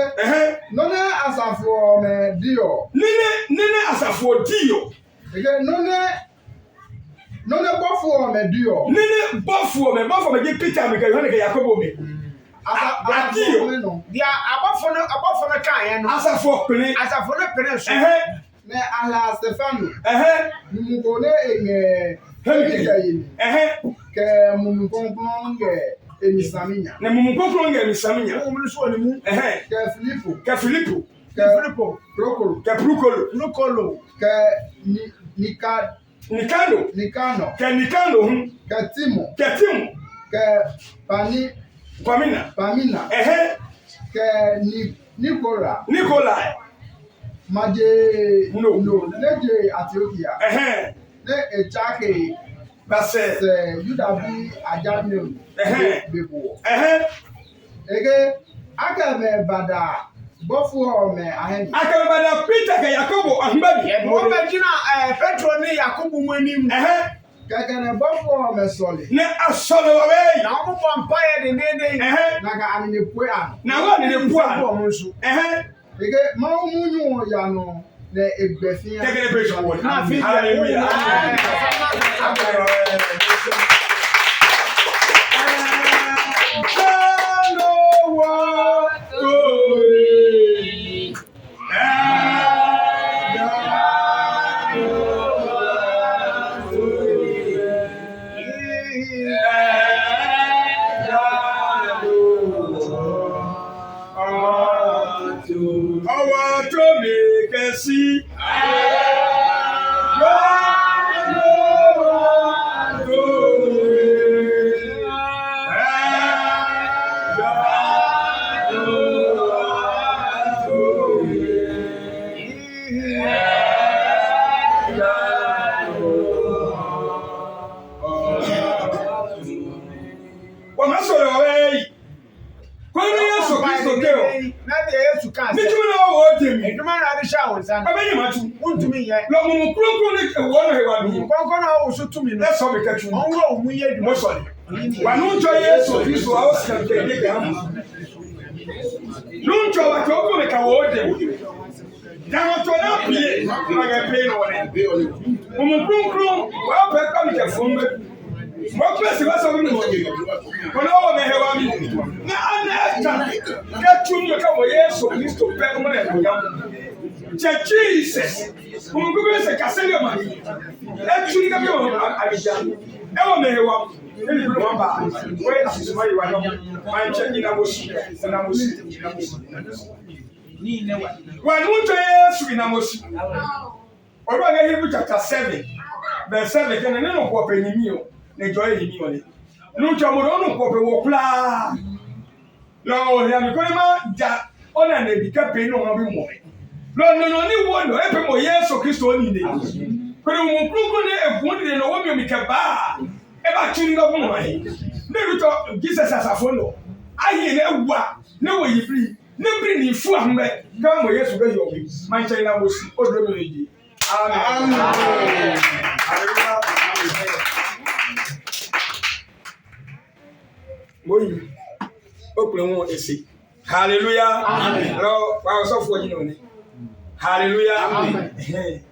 Speaker 5: none asafo me dio.
Speaker 3: Nene asafo dio.
Speaker 5: Ege none bofo me dio.
Speaker 3: Nene bofo me ge Peter me ke Yohane ke Yakobo me.
Speaker 5: Adio no.
Speaker 4: Dia abofo no kan ye no.
Speaker 3: Asafo pele.
Speaker 4: Asafo no pere so.
Speaker 5: Ne ala Stefano. Mumuko ne
Speaker 3: Hemi.
Speaker 5: Ke mumukonkon ge emisaminya.
Speaker 3: Ne mumukonkon ge emisaminya.
Speaker 4: Mo so ni mu.
Speaker 5: Ke Filipo.
Speaker 4: Prokolo.
Speaker 5: Ke Nikano.
Speaker 3: Ke
Speaker 5: Timo. Ke Pamina. Ke Nicola. Maje
Speaker 3: no
Speaker 5: neje Ethiopia ne echake
Speaker 3: base
Speaker 5: se yudabi ajamio bebo ege aka me bada bofu ho me aheni
Speaker 3: aka me bada Peter ke Yakobo ahmadi
Speaker 4: mo be gina Petro ni Yakobo mu anim
Speaker 5: kaka ne bofu ho me soli
Speaker 3: ne asolo we
Speaker 4: na mo bompa ye de
Speaker 5: na ka ani ne pue an
Speaker 3: na wa ne pue an
Speaker 4: mo nso
Speaker 5: ege ma munyu ya no na egbefia
Speaker 3: kekere preach word
Speaker 4: na fi
Speaker 3: hallelujah Abeni matu.
Speaker 4: Wontumi yɛ.
Speaker 3: Lo mu kronkron ne wo no hewa mi.
Speaker 4: Nkɔnkɔn na wo so tumi no.
Speaker 3: Let's be careful.
Speaker 4: Ɔnwo omu yɛ di.
Speaker 3: Mo sorry. Wa no joy Yesu Kristo a o ska ke de ga mu. No joy wa ke o ko me ka wo de. Na to na pie. Ma ga pie no ne. Mu kronkron wa pe ka mi ke fun be. Mo pese wa so mi mo. Ko na wo me hewa mi. Na ana ka tun yo ka wo Yesu Kristo pe mo na ya. Jesus. Como que você quer ser mãe? É tudo que eu abija. Eu me rewa. Ele não vai. Oi, assim vai vai não. Vai chegar na moci. Na moci. Ni ne wa. Wa nu to Yesu na moci. Oro ga Hebrew chapter 7. Verse 7 ke ne no ko pe ni mi o. Ne joy ni mi o ne. Nu to mo no ko pe wo kula. No, ya mi ko ma ja ona ne bi ka pe no ho bi mo. No, ni wono epe mo Yesu Kristo ni de. Kwere mo kruko ne egun de no wo mi ka ba. E ba tuni no mo ai. Ne ruto Jesus asafo no. Ayi na ewa, ne wo yi free. Ne bri ni fu ahme. Ka mo Yesu be yo bi. Man chai na mo si odro me yi. Amen. Hallelujah. Moyi. Okure won esi. Hallelujah. Amen. Lo wa so fo yi no ni. Hallelujah. Amen.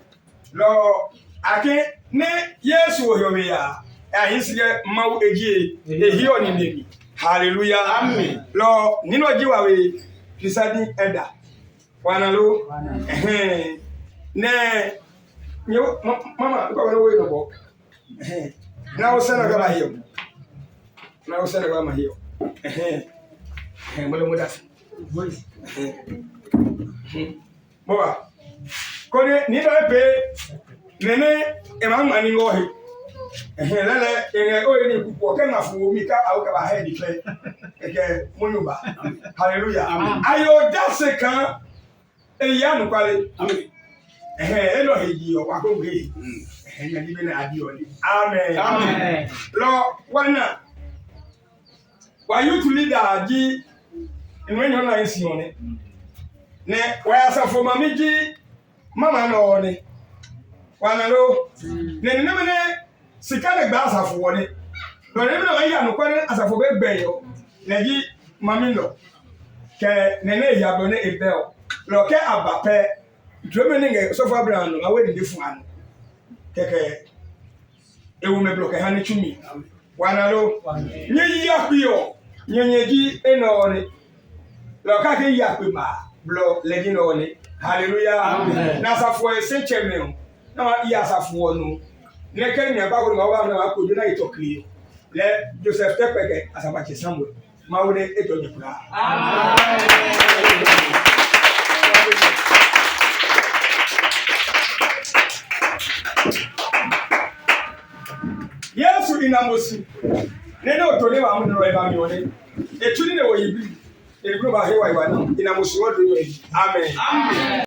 Speaker 3: Lord, ake ne Yesu ohiobe ya. Ahisi mawu egie ehi oni nemi. Hallelujah. Amen. Lord, nino jiwa we pisadi eda. Wanalo. Ne nyo mama ko wona we no bo. Na wo sana ga ba hiyo. Na wo sana ga ma hiyo. Mbele muda. Boa. Kone ni do pe nene e ma mani ngo he. Lele ene o ni kuku o ke na fu mi ka awo ka ba he di pe. Eke munuba. Hallelujah. Ayo dase kan e ya nu kwale. Amen. Elo he yi o wa ko ge. Ya di be na adi o ni. Amen. Amen. Lo wana wa youth leader ji inwenyo na isi one. Ne waya safo mamiji mama no ne wanalo ne ne ne sika ne gba asafo woni no ne no ya no kware asafo be gbeyo ne ji mami no ke ne ya bo ne ebel lo ke abape dweme ne nge sofo abraham no awe de fu anu keke ewu me bloke ha ne chumi wanalo nyi ya pio nyenyeji eno ne lo ka ke ya pe ma blo legi no ni. Hallelujah. Amen. Na safo e se cheme na ya safo no ne kan nya ba ko ma ba na ko na itokli le Joseph tepeke asaba che Samuel ma wo ne eto de kula. Amen. Yesu inamosi ne no to ne ba mu no e ba mi one e tuni ne wo yibi. Amen. Amen.